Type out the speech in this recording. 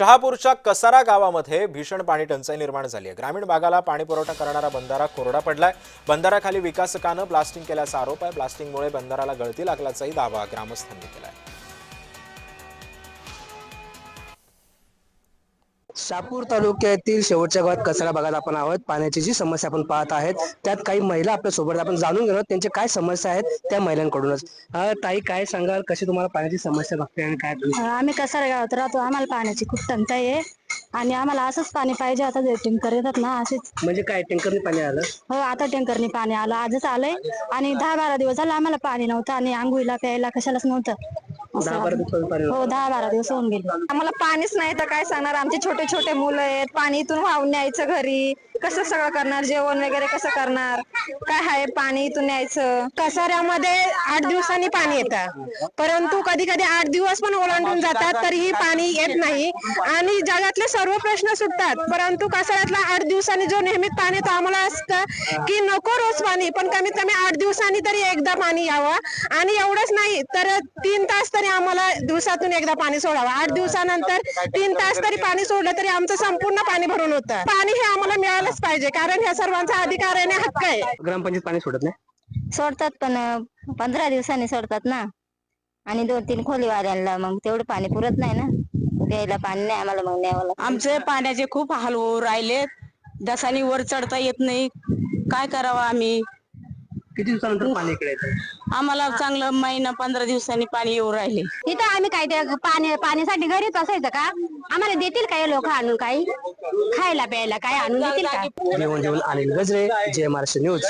शहापूरच्या कसारा गावामध्ये भीषण पाणी टंचाई निर्माण झाली आहे। ग्रामीण भागाला पाणी पुरवठा करणारा बंधारा कोरडा पडलाय। बंधाऱ्याखाली विकासकानं ब्लास्टिंग केल्याचा आरोप आहे। ब्लास्टिंगमुळे बंधाराला गळती लागल्याचाही दावा ग्रामस्थांनी केलाय। शहापूर तालुक्यातील शेवटच्या गावात कसारा भागात आपण आहोत। पाण्याची जी समस्या आपण पाहत आहेत त्यात काही महिला आपल्या सोबत आपण जाणून घेणार त्यांच्या काय समस्या आहेत त्या महिलांकडूनच। ताई, काय सांगाल, कशी तुम्हाला पाण्याची समस्या लागते आणि काय? आम्ही कसारा गावात राहतो, आम्हाला पाण्याची खूप टंचाई आहे आणि आम्हाला असंच पाणी पाहिजे। आता जे टँकर येतात ना असेच। म्हणजे काय टँकरने पाणी आलं? हो, आता टँकरने पाणी आलं, आजच आलंय आणि 10-12 दिवस झालं आम्हाला पाणी नव्हतं आणि आंघोळीला प्यायला कशालाच नव्हतं। 10-12 दिवस पाणी हो, 10-12 दिवस होऊन गेले। आम्हाला पाणीच नाही तर काय सांगणार, आमचे छोटे छोटे मुलं आहेत, पाणी इथून वाहून न्यायचं घरी, कसं सगळं करणार, जेवण वगैरे कसं करणार, काय आहे पाणी इथून न्यायचं। कसाऱ्यामध्ये 8 दिवसांनी पाणी येतं, परंतु कधी कधी 8 दिवस पण ओलांडून जातात तरीही पाणी येत नाही आणि जगातले सर्व प्रश्न सुटतात, परंतु कसाऱ्यातला 8 दिवसांनी जो नेहमीच पाणी येतं, आम्हाला असतं की नको रोज पाणी, पण कमीत कमी 8 दिवसांनी तरी एकदा पाणी यावं आणि एवढंच नाही तर 3 तास तरी आम्हाला दिवसातून एकदा पाणी सोडावं। 8 दिवसानंतर 3 तास तरी पाणी सोडलं तरी आमचं संपूर्ण पाणी भरून होतं। पाणी हे आम्हाला मिळालंच पाहिजे, कारण ह्या सर्वांचा अधिकार आहे आणि हक्क आहे। ग्रामपंचायत पाणी सोडत नाही? सोडतात पण 15 दिवसांनी सोडतात ना, आणि 2-3 खोलीवाल्यांना मग तेवढं पाणी पुरत नाही ना, प्यायला पाणी नाही आम्हाला, मग न्यावं लागतं। आमचे पाण्याचे खूप हाल होऊ राहिले, दसानी वर चढता येत नाही, काय करावं आम्ही? किती दिवसानंतर पाणी इकडे येतं? आम्हाला चांगलं महिना 15 दिवसांनी पाणी येऊ राहिले। इथं आम्ही काय ते पाण्यासाठी घरीच असायचं का? आम्हाला देतील काय लोक आणून, काही खायला प्यायला काय आणून देतील का? जेवण अनिल गजरे, जय महाराष्ट्र न्यूज।